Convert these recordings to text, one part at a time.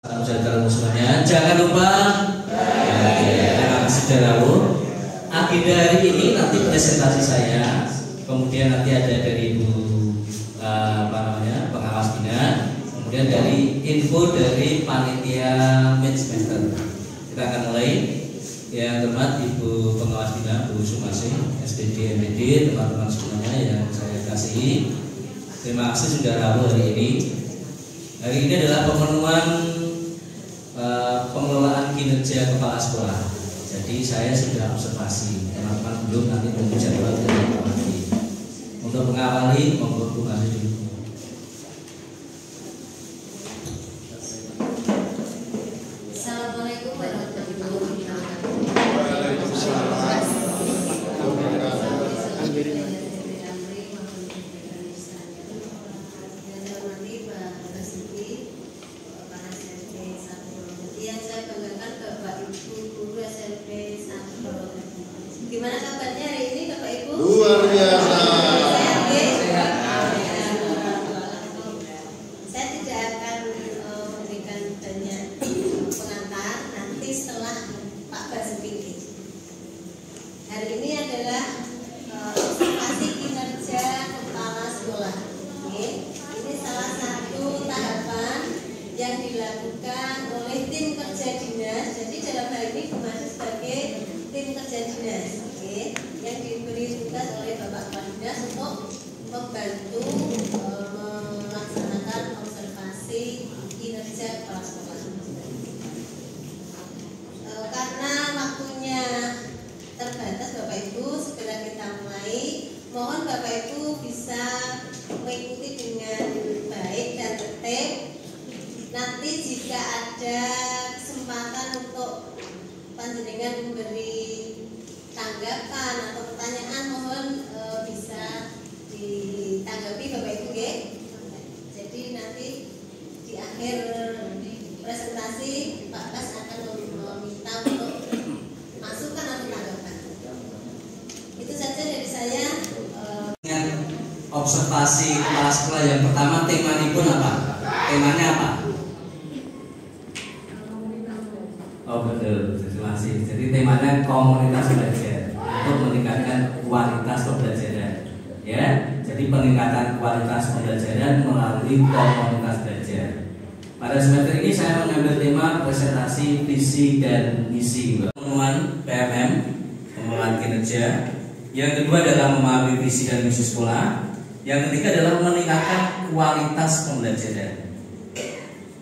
Saudara semuanya, jangan lupa saudaraku, agenda hari ini nanti presentasi saya, kemudian nanti ada dari Ibu pengawas bina, kemudian dari info dari panitia manajemen. Kita akan mulai. Yang hormat Ibu pengawas bina, Bu Sumasi, SPD MPD, teman-teman semuanya yang saya kasihi. Terima kasih sudah hadir hari ini. Hari ini adalah pemenuhan pengelolaan kinerja kepala sekolah. Jadi saya sudah observasi, teman-teman belum nanti menunggu jadwal dari Pak Wali. Untuk mengawali, monggo Bu Masih dulu. Assalamualaikum warahmatullahi wabarakatuh. Gimana kabarnya hari ini Bapak Ibu? Luar biasa. Saya tidak akan memberikan banyak pengantar nanti setelah Pak Basuki. Hari ini adalah observasi kinerja kepala sekolah. Ini salah satu tahapan yang dilakukan oleh tim kerja dinas. Jadi dalam hal ini masih sebagai tim kerja dinas, yang diberi tugas oleh Bapak Kepala Dinas untuk membantu melaksanakan observasi kinerja kepala sekolah. Karena waktunya terbatas Bapak Ibu, segera kita mulai. Mohon Bapak Ibu bisa mengikuti dengan baik dan tertib. Nanti jika ada kesempatan untuk panjenengan memberi tanggapan atau pertanyaan, mohon bisa ditanggapi Bapak Ibu ya. Jadi nanti di akhir presentasi Pak Bas akan meminta untuk masukan atau tanggapan. Itu saja dari saya. Observasi kepala sekolah yang pertama, temanya pun apa? Temanya apa? Oh betul, terima kasih. Jadi temanya komunitas belajar untuk meningkatkan kualitas pembelajaran. Ya, jadi peningkatan kualitas pembelajaran melalui komunitas belajar. Pada semester ini saya mengambil tema presentasi visi dan misi. Pemenuhan PMM, pengelolaan kinerja. Yang kedua adalah memahami visi dan misi sekolah. Yang ketiga adalah meningkatkan kualitas pembelajaran.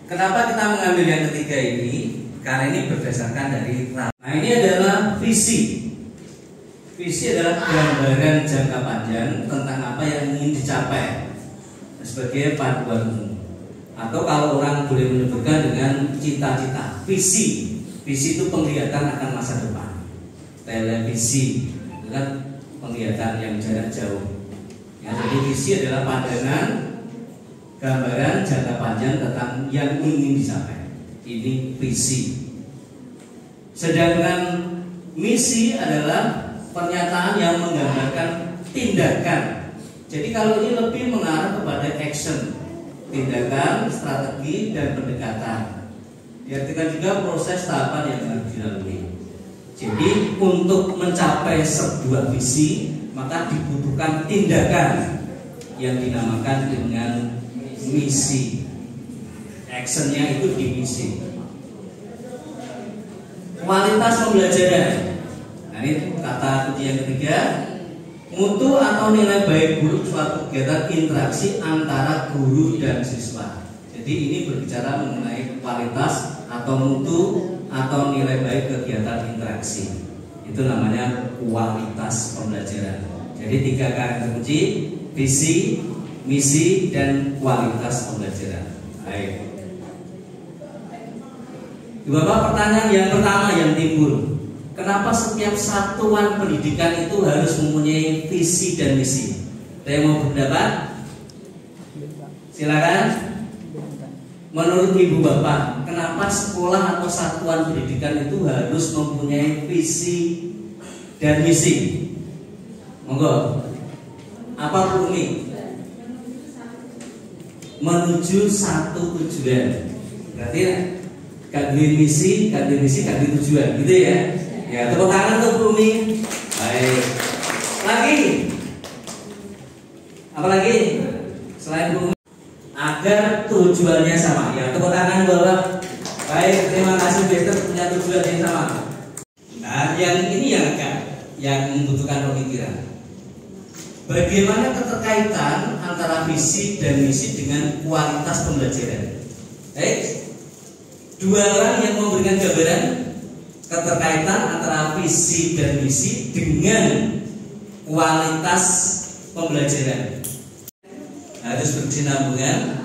Kenapa kita mengambil yang ketiga ini? Karena ini berdasarkan dari. Nah, ini adalah visi. Visi adalah gambaran jangka panjang tentang apa yang ingin dicapai sebagai panduan umum. Atau kalau orang boleh menyebutkan dengan cita-cita. Visi. Visi itu penglihatan akan masa depan. Televisi dengan penglihatan yang jarak jauh. Ya, jadi visi adalah pandangan gambaran jangka panjang tentang yang ingin dicapai. Ini visi. Sedangkan misi adalah pernyataan yang menggambarkan tindakan. Jadi kalau ini lebih mengarah kepada action, tindakan, strategi, dan pendekatan. Diartikan juga proses tahapan yang harus dilalui. Jadi untuk mencapai sebuah visi maka dibutuhkan tindakan yang dinamakan dengan misi. Actionnya itu di misi. Kualitas pembelajaran. Nah ini kata kunci yang ketiga. Mutu atau nilai baik buruk suatu kegiatan interaksi antara guru dan siswa. Jadi ini berbicara mengenai kualitas atau mutu atau nilai baik kegiatan interaksi. Itu namanya kualitas pembelajaran. Jadi tiga kata kunci: visi, misi, dan kualitas pembelajaran. Baik. Bapak, pertanyaan yang pertama yang timbul, kenapa setiap satuan pendidikan itu harus mempunyai visi dan misi? Ada yang mau berpendapat? Silakan. Menurut Ibu Bapak, kenapa sekolah atau satuan pendidikan itu harus mempunyai visi dan misi? Monggo. Apa Rumi? Menuju satu tujuan. Berarti gak duwe misi, gak duwe tujuan, gitu ya. Ya, tepuk tangan untuk Bumi. Baik. Lagi. Apa lagi? Selain Bumi, agar tujuannya sama. Ya, tepuk tangan Bapak. Baik, terima kasih Mister punya tujuan yang sama. Nah, yang ini yang membutuhkan pemikiran. Bagaimana keterkaitan antara visi dan misi dengan kualitas pembelajaran? Dua orang yang memberikan gambaran keterkaitan antara visi dan misi dengan kualitas pembelajaran. Harus berkesinambungan.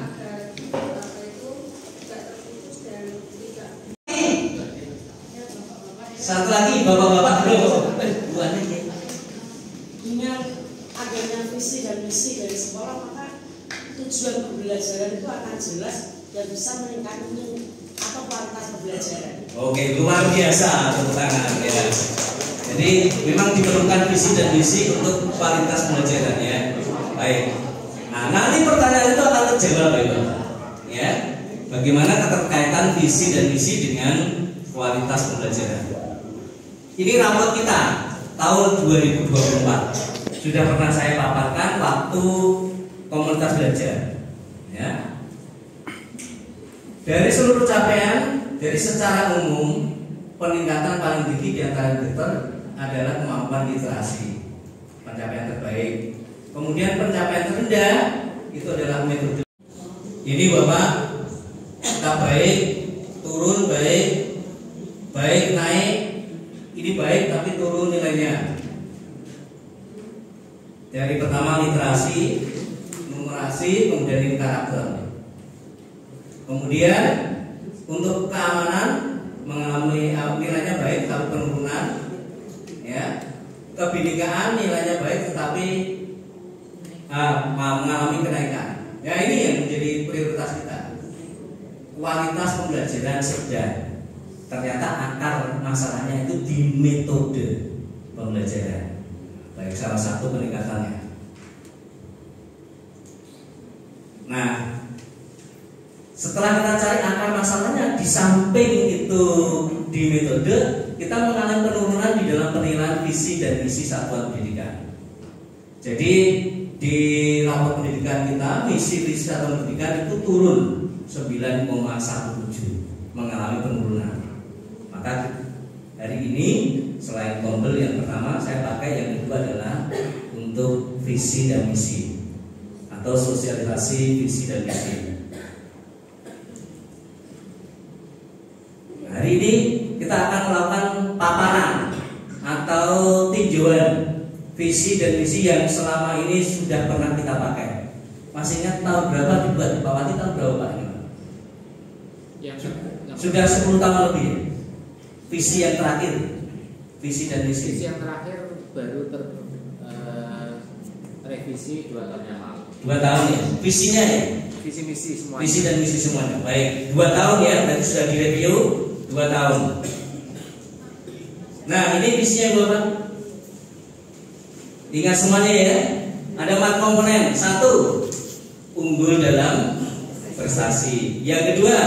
Satu lagi, bapak-bapak belum. Buahnya ya. Dengan adanya visi dan misi dari sekolah, maka tujuan pembelajaran itu akan jelas dan bisa meningkatkan atau kualitas pembelajaran. Oke, luar biasa, tepuk tangan ya. Jadi memang diperlukan visi dan misi untuk kualitas pembelajaran ya. Baik. Nah, nanti pertanyaan itu akan terjawab ya, Pak. Ya. Bagaimana keterkaitan visi dan misi dengan kualitas pembelajaran? Ini rapot kita tahun 2024. Sudah pernah saya paparkan waktu komunitas belajar. Ya. Dari seluruh capaian, dari secara umum, peningkatan paling tinggi di antara dokter adalah kemampuan literasi, pencapaian terbaik. Kemudian pencapaian terendah itu adalah metode. Ini Bapak, kita baik, turun baik, baik naik, ini baik tapi turun nilainya. Dari pertama literasi, numerasi, kemudian ini karakter. Kemudian untuk keamanan mengalami nilainya baik tapi penurunan, ya. Kebinekaan nilainya baik tetapi mengalami kenaikan. Ya, ini yang menjadi prioritas kita. Kualitas pembelajaran sedang. Ternyata akar masalahnya itu di metode pembelajaran. Baik, salah satu peningkatannya. Nah, setelah kita cari akar masalahnya, di samping itu di metode, kita mengalami penurunan di dalam penilaian visi dan misi satuan pendidikan. Jadi di rapor pendidikan kita, misi satuan pendidikan itu turun 9,17, mengalami penurunan. Maka hari ini selain tombol yang pertama saya pakai, yang kedua adalah untuk visi dan misi atau sosialisasi visi dan misi. Hari ini kita akan melakukan paparan atau tinjauan visi dan misi yang selama ini sudah pernah kita pakai. Masih ingat tahun berapa dibuat di Pawati, tahun berapa Pak? Sudah 10 tahun lebih. Visi yang terakhir, visi dan misi. Visi yang terakhir baru revisi 2 tahun yang lalu. 2 tahun ya, visinya ya. Visi misi semuanya. Visi dan misi semuanya. Baik, 2 tahun ya, berarti sudah direview 2 tahun. Nah, ini visinya Bapak. Ingat semuanya ya. Ada 4 komponen. 1, unggul dalam prestasi. Yang kedua,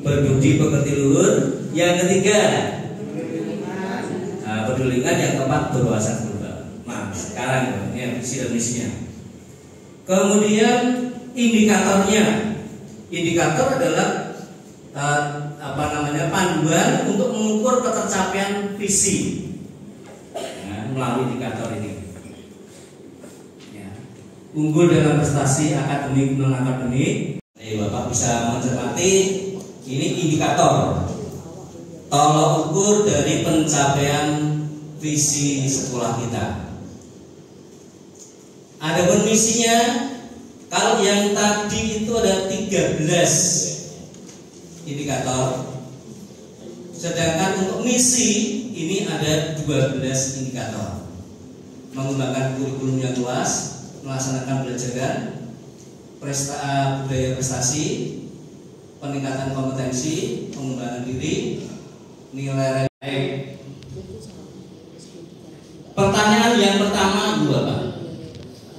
berbudi pekerti luhur. Yang ketiga, pedulikan. Yang keempat, berwawasan global. Nah, sekarang ini visi dan misinya. Kemudian indikatornya. Indikator adalah panduan untuk mengukur ketercapaian visi. Melalui indikator ini. Ya. Unggul dalam prestasi akademik non akademik. Bapak bisa mencermati ini indikator tolok ukur dari pencapaian visi sekolah kita. Adapun misinya, kalau yang tadi itu ada 13 indikator, sedangkan untuk misi ini ada 12 indikator. Mengembangkan kurikulum yang luas, melaksanakan pembelajaran, budaya prestasi, peningkatan kompetensi, pengembangan diri, nilai baik. Pertanyaan yang pertama Bapak,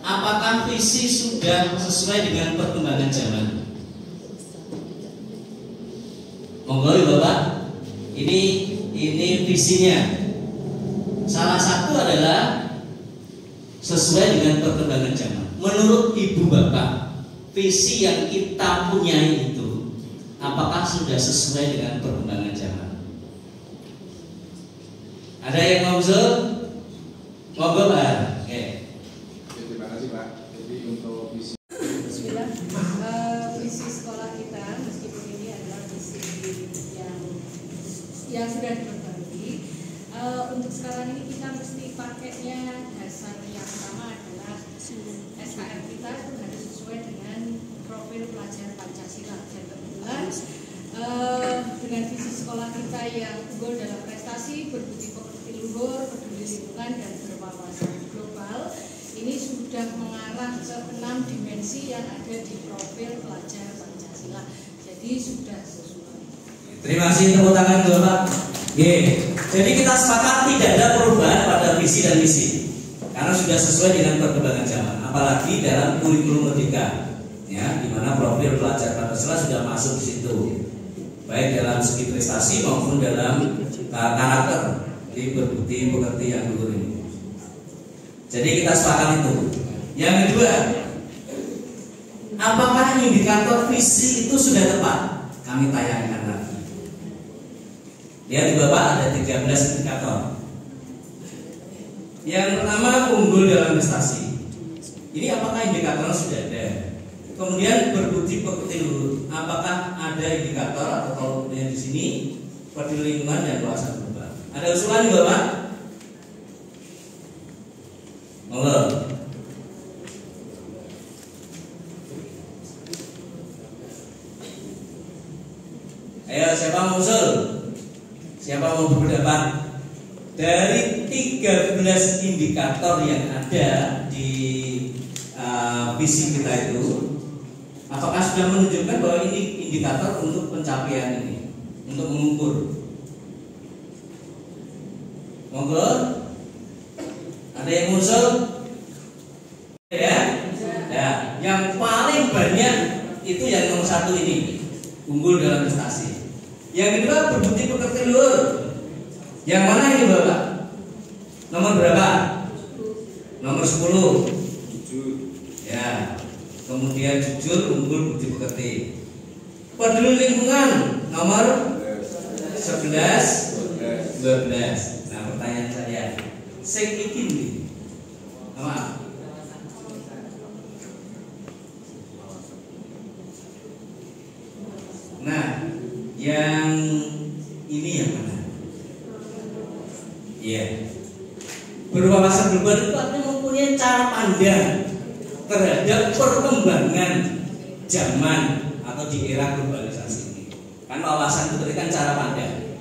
apakah visi sudah sesuai dengan perkembangan zaman? Monggo ya Bapak. Ini visinya. Salah satu adalah sesuai dengan perkembangan zaman. Menurut Ibu Bapak, visi yang kita punyai itu apakah sudah sesuai dengan perkembangan zaman? Ada yang mau usul? Monggo Pak. Oke. Terima kasih Pak. Jadi untuk visi Bismillah. Visi sekolah kita meskipun ini adalah visi yang sudah diperbarui, untuk sekarang ini kita mesti pakainya dasar yang sama adalah SKR kita itu harus sesuai dengan profil pelajar Pancasila. Dan kebetulan dengan visi sekolah kita yang unggul dalam prestasi, berbudi pekerti luhur, peduli lingkungan dan berwawasan global, ini sudah mengarah ke 6 dimensi yang ada di profil pelajar Pancasila. Jadi sudah sesuai. Terima kasih, tepuk tangan Bapak. Jadi kita sepakat tidak ada perubahan pada visi dan misi karena sudah sesuai dengan perkembangan zaman. Apalagi dalam kurikulum merdeka, ya, di mana profil pelajar Pancasila sudah masuk di situ, baik dalam segi prestasi maupun dalam karakter di berbudi pekerti yang luhur ini. Jadi kita sepakat itu. Yang kedua, apakah indikator visi itu sudah tepat? Kami tayangkan lagi. Lihat di Bapak ada 13 indikator. Yang pertama unggul dalam prestasi. Ini apakah indikatornya sudah ada? Kemudian berbudi pekerti luhur. Apakah ada indikator atau kalau di sini peduli lingkungan dan wawasan global? Ada usulan di Bapak? Monggo. Ayo siapa mau usul? Siapa mau berpendapat? Dari 13 indikator yang ada di visi kita itu, apakah sudah menunjukkan bahwa ini indikator untuk pencapaian ini, untuk mengukur? Monggo. Ada yang usul? Ya. Ya, yang paling banyak itu yang nomor 1 ini, unggul dalam prestasi. Yang kedua berbudi pekerti luhur. Yang mana ini Bapak? Nomor berapa? Nomor 10. jujur, Ya. Kemudian jujur, unggul, budi pekerti. Peduli lingkungan nomor 11, 12. Nah, pertanyaan saya, sing iki ndi? Apa? Nah, yang ini yang mana? Iya. Berwawasan global itu artinya mempunyai cara pandang terhadap perkembangan zaman atau di era globalisasi ini. Kan wawasan itu kan cara pandang.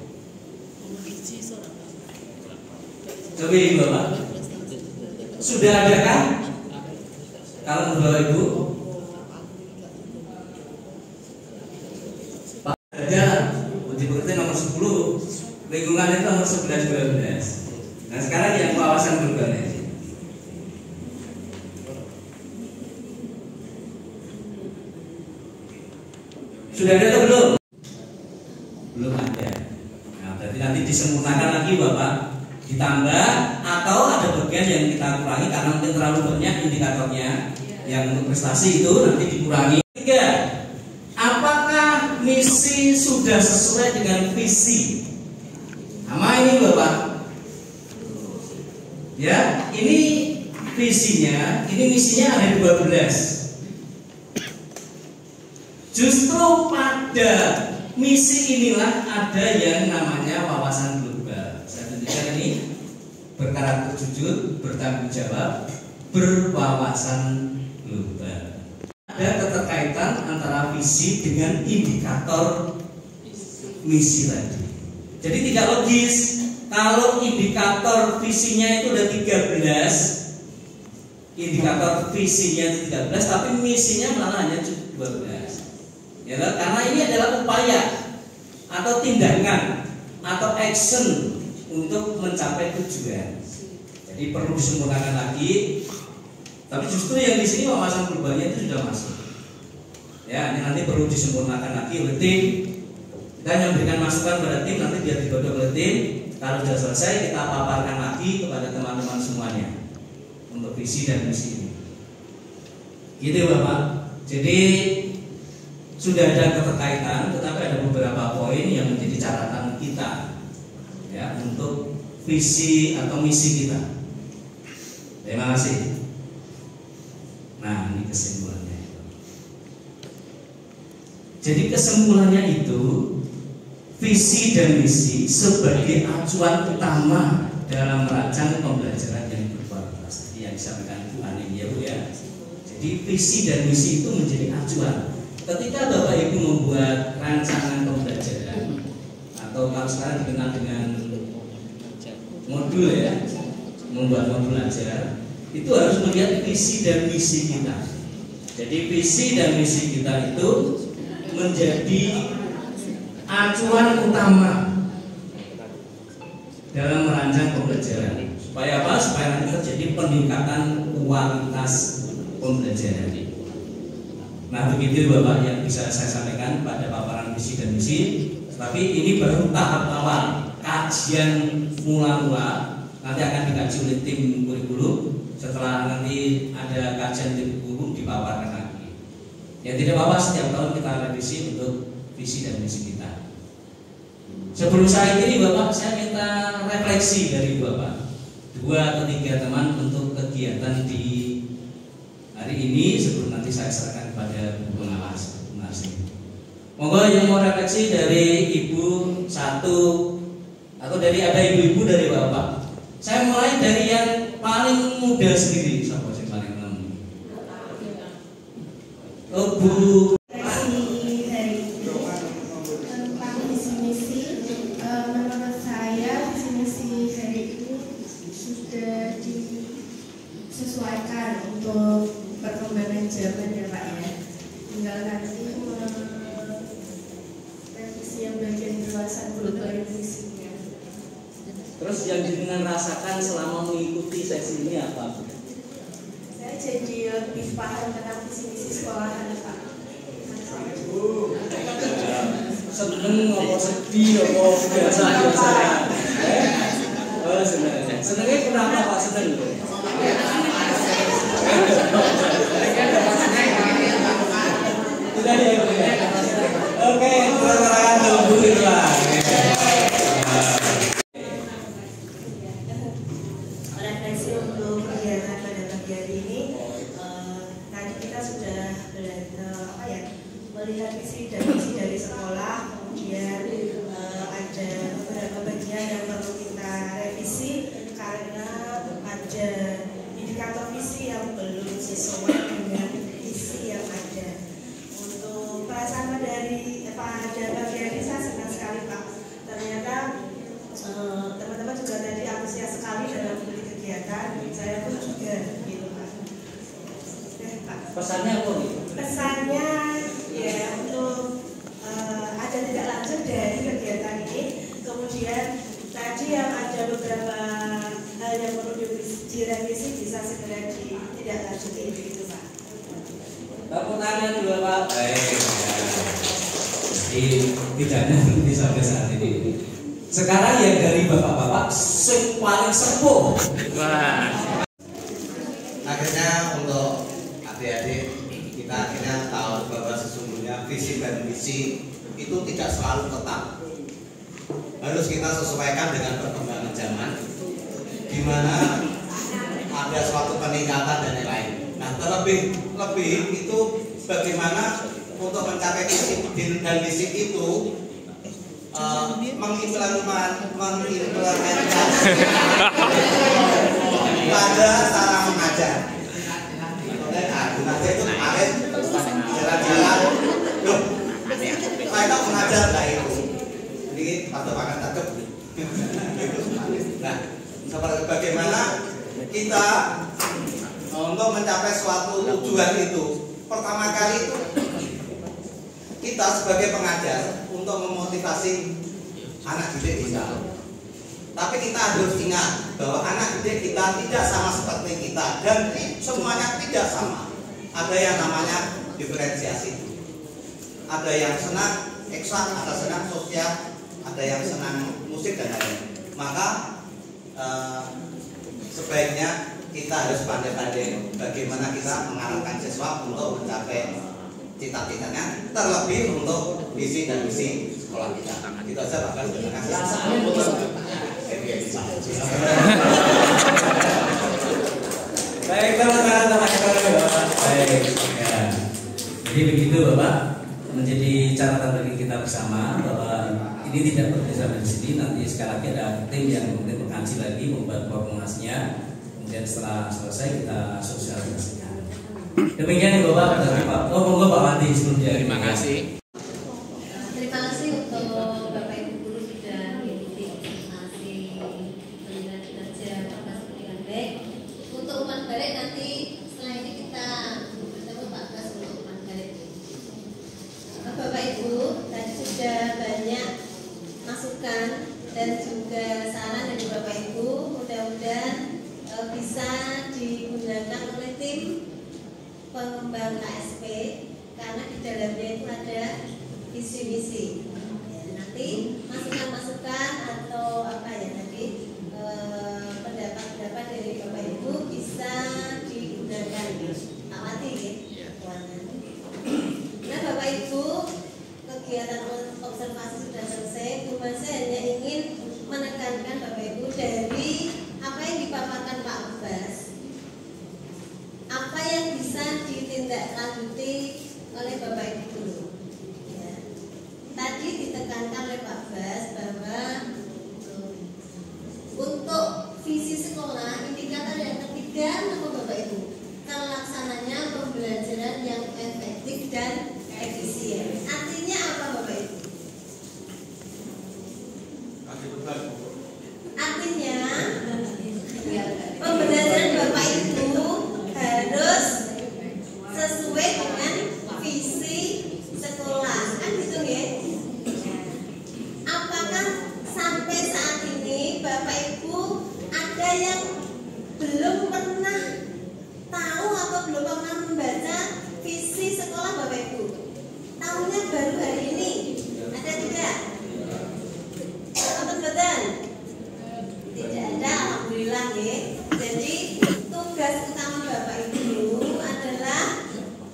Coba Ibu Bapak, sudah ada kan? Kalau Bapak Ibu ada budi pekerti nomor 10, lingkungan itu nomor 11, 12. Nah sekarang yang wawasan global ini. Sudah ada atau belum? Belum ada. Nah, berarti nanti disempurnakan lagi Bapak, ditambah atau ada bagian yang kita kurangi karena mungkin terlalu banyak indikatornya. Yang untuk prestasi itu nanti dikurangi. 3. Apakah misi sudah sesuai dengan visi? Sama ini Bapak. Ya, ini visinya, ini misinya ada 12. Justru pada misi inilah ada yang namanya wawasan global. Saya tunjukkan ini, berkarakter jujur, bertanggung jawab, berwawasan global. Ada keterkaitan antara visi dengan indikator misi tadi. Jadi tidak logis kalau indikator visinya itu ada 13, indikator visinya itu 13, tapi misinya malah hanya 12. Ya, karena ini adalah upaya atau tindakan atau action untuk mencapai tujuan. Jadi perlu disempurnakan lagi. Tapi justru yang di sini wawasan globalnya itu sudah masuk. Ya, ini nanti perlu disempurnakan lagi oleh tim Kita hanya memberikan masukan pada tim, nanti biar digodok oleh tim. Kalau sudah selesai kita paparkan lagi kepada teman-teman semuanya untuk visi dan misi ini. Gitu Bapak. Jadi sudah ada keterkaitan, tetapi ada beberapa poin yang menjadi catatan kita ya untuk visi atau misi kita. Terima kasih. Nah, ini kesimpulannya. Jadi kesimpulannya itu visi dan misi sebagai acuan utama dalam merancang pembelajaran yang berkualitas. Yang disampaikan Bu Ani ya Bu ya. Jadi visi dan misi itu menjadi acuan. Ketika Bapak Ibu membuat rancangan pembelajaran atau kalau sekarang dikenal dengan modul ya, membuat modul ajar, itu harus melihat visi dan misi kita. Jadi visi dan misi kita itu menjadi acuan utama dalam merancang pembelajaran. Supaya apa? Supaya nanti terjadi peningkatan kualitas pembelajaran. Nah begitu Bapak yang bisa saya sampaikan pada paparan visi dan misi. Tapi ini baru tahap awal, kajian mula-mula. Nanti akan dikaji oleh tim kurikulum. Setelah nanti ada kajian tim kurikulum dipaparkan lagi. Ya tidak apa-apa, setiap tahun kita revisi untuk visi dan misi kita. Sebelum saya ini Bapak, saya minta refleksi dari Bapak 2 atau 3 teman untuk kegiatan di hari ini sebelum nanti saya serahkan kepada Bu Pengawas masing. Monggo yang mau refleksi dari Ibu 1 atau dari ada ibu-ibu dari Bapak. Saya mulai dari yang paling muda sendiri. Siapa sih paling enam? Oh Bu. Sesuaikan untuk perkembangan zaman ya Pak ya. Tinggal nanti revisi yang bagian perluasan global visinya. Terus yang jenengan rasakan selama mengikuti sesi ini apa? Saya jadi lebih paham tentang visi misi sekolahan Pak. Seneng apa sedih apa biasa biasa? Oh seneng. Senengnya kenapa Pak seneng? Sudah ya. Oke, perkenalkan dulu lah. Refleksi untuk kegiatan pada pagi hari ini. Tadi kita sudah melihat visi dan misi dari sekolah. Kemudian ada beberapa bagian yang perlu kita revisi karena ada indikator visi yang belum sesuai dengan visi yang ada. Untuk perasaan dari pada pagi hari saya senang sekali Pak. Ternyata teman-teman juga tadi antusias sekali dalam mengikuti kegiatan. Saya pun juga gitu Pak. Pak. Pesannya apa nih? Pesannya ya untuk ada tidak lanjut dari kegiatan ini. Kemudian tadi yang ada beberapa hal yang perlu direvisi bisa segera tidak lanjuti begitu Pak. Tepuk tangan dulu Pak. Baik. Tidak nanti sampai saat ini. Sekarang ya dari bapak-bapak yang paling sepuh. Akhirnya untuk adik-adik kita akhirnya tahu bahwa sesungguhnya visi dan misi itu tidak selalu tetap. Harus kita sesuaikan dengan perkembangan zaman, di mana ada suatu peningkatan dan lain-lain. Nah, terlebih itu bagaimana untuk mencapai visi dan misi itu mengimplementasi pada cara mengajar. Nah, itu kemarin jalan-jalan, loh, mereka mengajar lah itu. Ini atau makan takut. Nah, seperti bagaimana kita untuk mencapai suatu tujuan itu, pertama kali itu kita sebagai pengajar untuk memotivasi anak didik kita. Tapi kita harus ingat bahwa anak didik kita tidak sama seperti kita dan semuanya tidak sama. Ada yang namanya diferensiasi. Ada yang senang, eksak, ada senang sosial, ada yang senang musik dan lain-lain. Maka sebaiknya kita harus pandai-pandai bagaimana kita mengarahkan siswa untuk mencapai cita-citanya, terlebih untuk visi dan misi sekolah kita. Itu saja Pak Bas, terima kasih. Baik, teman-teman. Baik, ya. Jadi begitu Bapak, menjadi catatan bagi kita bersama bahwa ini tidak berhenti sampai di sini. Nanti sekali lagi ada tim yang mungkin mengkaji lagi, membuat formulasinya. Kemudian setelah selesai kita sosialisasikan. Demikian Bapak dari Pak. Oh, monggo Pak Wandi sebelum dia. Terima kasih. Terima kasih untuk Bapak Ibu guru sudah mengikuti presentasi pendidikan kinerja Fakultas Pendidikan baik. Untuk umpan balik nanti setelah ini kita bertemu Pak Bas untuk umpan balik. Bapak Ibu tadi sudah banyak masukan dan juga saran dari Bapak Ibu. Mudah-mudahan bisa digunakan oleh tim pengembang KSP karena di dalamnya itu ada visi misi. Ya, nanti masukan-masukan atau apa ya tadi pendapat-pendapat dari Bapak Ibu bisa digunakan. Amati ya, keuangan. Nah Bapak Ibu, kegiatan observasi sudah selesai. Cuma saya hanya ingin menekankan Bapak Ibu dari apa yang dipaparkan Pak Bas, apa yang bisa ditindaklanjuti oleh Bapak Ibu guru. Ya. Tadi ditekankan oleh Pak Bas bahwa untuk visi sekolah indikator yang ketiga apa Bapak Ibu? Terlaksananya pembelajaran yang efektif dan efisien. Artinya apa Bapak Ibu? Artinya pembelajaran Bapak Ibu harus sesuai dengan visi sekolah, kan gitu ya? Apakah sampai saat ini Bapak Ibu ada yang belum pernah tahu atau belum pernah membaca visi sekolah Bapak Ibu? Tahunya baru hari ini, ada tidak? Betul-betul? Tidak ada, alhamdulillah ya. Jadi tugas utama Bapak Ibu adalah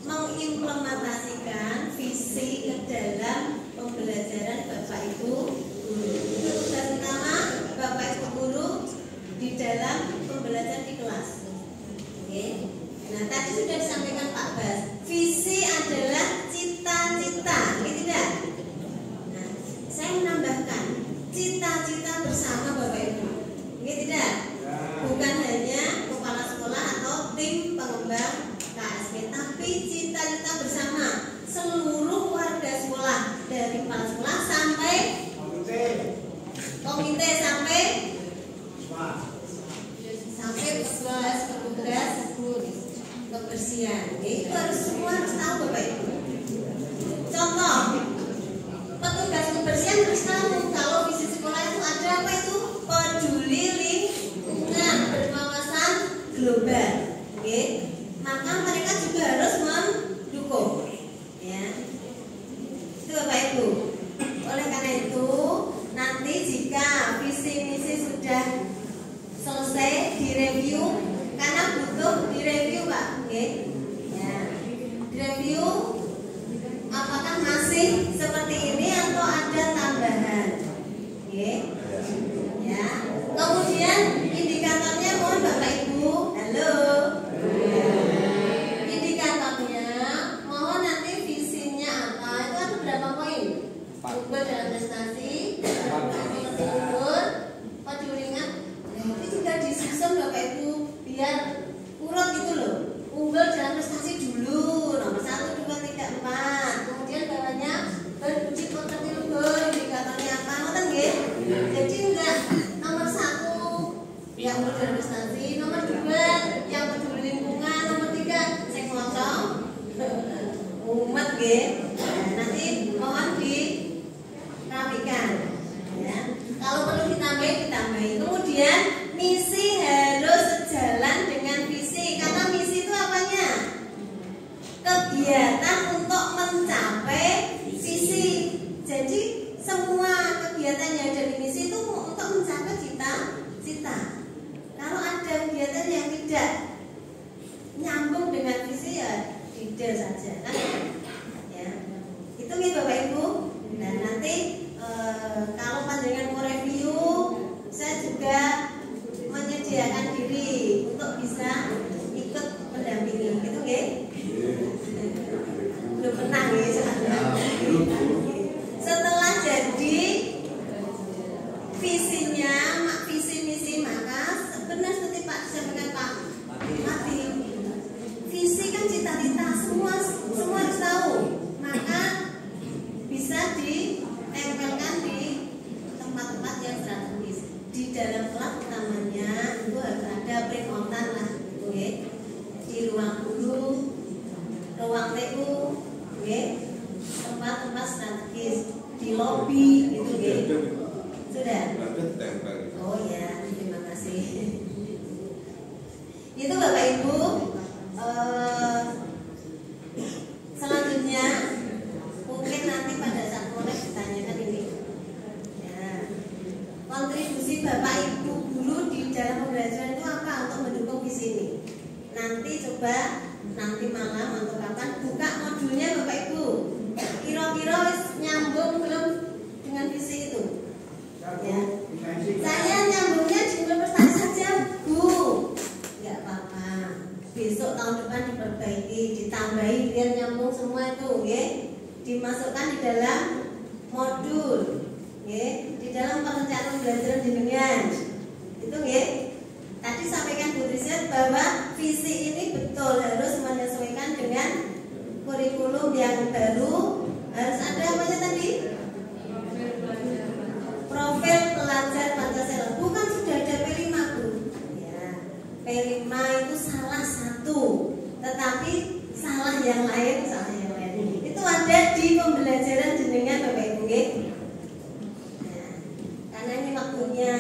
mengimplementasikan visi ke dalam pembelajaran Bapak Ibu guru. Itu tugas utama Bapak Ibu guru di dalam pembelajaran di kelas. Oke. Nah tadi sudah disampaikan Pak Bas, visi adalah cita-cita, gitu tidak? Nah, saya menambahkan cita-cita bersama Bapak Ibu, gitu tidak? Bukan hanya kepala sekolah atau tim pengembang KSP, tapi cita-cita bersama seluruh warga sekolah, dari kepala sekolah sampai komite petugas kebersihan. Itu harus semua harus tahu Bapak Ibu. Contoh, petugas kebersihan harus tahu kalau visi sekolah itu ada apa itu? Peduli lingkungan, berwawasan global. Oke. Maka mereka juga harus mendukung. Ya. Itu Bapak Ibu. Oleh karena itu, nanti jika visi misi sudah selesai direview, karena butuh direview Pak. Oke. Ya. Direview apakah masih seperti ini atau ada tambahan. Oke. Ya. Kemudian indikatornya mohon Bapak Ibu. Halo. Indikatornya mohon nanti visinya apa? Itu ada berapa poin? Unggul dalam prestasi, seperti unggul, diuringan. Itu juga disusun Bapak Ibu biar urut gitu loh. Unggul dalam prestasi dulu nomor 1, 2, 3, 4. Kemudian bawahnya beruji potensi unggul, indikatornya apa? Ngoten nggih? Jadi enggak nomor 1 yang unggul dalam prestasi, nomor 2 yang peduli lingkungan, nomor 3 sing ngocok umat nggih. Nanti mohon dirapikan ya. Kalau perlu ditambahin. Kemudian misi harus sejalan dengan visi. Karena misi itu apanya? Kegiatan untuk mencapai visi. semua kegiatan yang ada di misi itu untuk mencapai cita-cita. Kalau ada kegiatan yang tidak nyambung dengan visi ya tidak saja kan ya. Itu nih Bapak Ibu. Dan nanti kalau panjenengan mau review, saya juga menyediakan diri untuk bisa ikut mendampingi. Gitu nggih? Belum pernah nggih sebenarnya. Setelah jadi visinya, visi misi, maka benar seperti Pak disampaikan Pak Mati. Visi kan cita-cita, semua harus tahu. Maka bisa ditempelkan di tempat-tempat yang strategis. Di dalam kelas utamanya itu harus ada print-outan lah, gitu ya. Di ruang guru, ruang TU, ya. Tempat-tempat strategis, di lobi, gitu ya. Sudah? Oh ya, terima kasih. Itu Bapak Ibu. Selanjutnya mungkin nanti pada saat mulai ditanyakan ini ya, kontribusi Bapak Ibu guru di dalam pembelajaran itu apa untuk mendukung visi ini. Nanti coba nanti malam atau kapan buka modulnya Bapak Ibu, kira-kira nyambung belum dengan visi itu ya. Saya nyambungnya di universitas saja Bu, nggak apa-apa, besok tahun depan diperbaiki, ditambahi biar nyambung semua itu ya. Dimasukkan di dalam modul ya, di dalam perencanaan pembelajaran jenengan itu ya. Tadi sampaikan Bu Trisha bahwa visi ini betul harus menyesuaikan dengan kurikulum yang baru. Harus ada apanya tadi? Profil pelajar Pancasila. Bukan sudah ada P5 Bu ya. P5 itu salah satu, tetapi salah yang lain, itu ada di pembelajaran jenengan Bapak Ibu ya. Nah, karena ini waktunya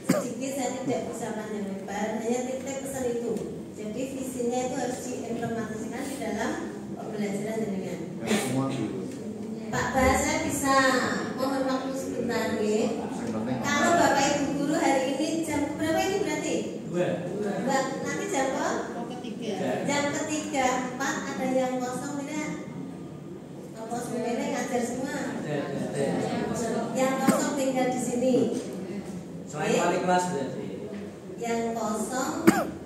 sedikit, saya tidak bisa panjang lebar, hanya titip pesan itu. Jadi visinya itu harus diimplementasikan di dalam pembelajaran jenengan. Pak Bahasa bisa mohon waktu sebentar ya. Kalau Bapak Ibu guru hari ini jam berapa ini berarti? 2. Nanti jam ketiga. Jam ketiga 4 ada yang kosong tidak? Apa sebenarnya ngajar semua? Yang kosong tinggal di sini. Selain wali kelas berarti. Yang kosong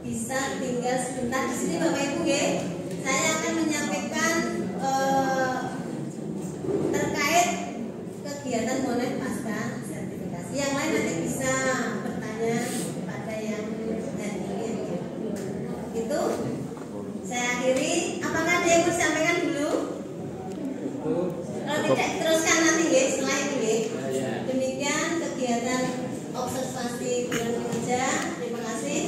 bisa tinggal sebentar di sini Bapak Ibu ya. Saya akan menyampaikan terkait kegiatan monet pasca sertifikasi. Yang lain nanti bisa bertanya kepada yang hari ini. Itu saya akhiri. Apakah ada yang mau sampaikan dulu? Kalau tidak teruskan nanti ya setelah ini ya. Demikian kegiatan observasi bulan kerja. Terima kasih.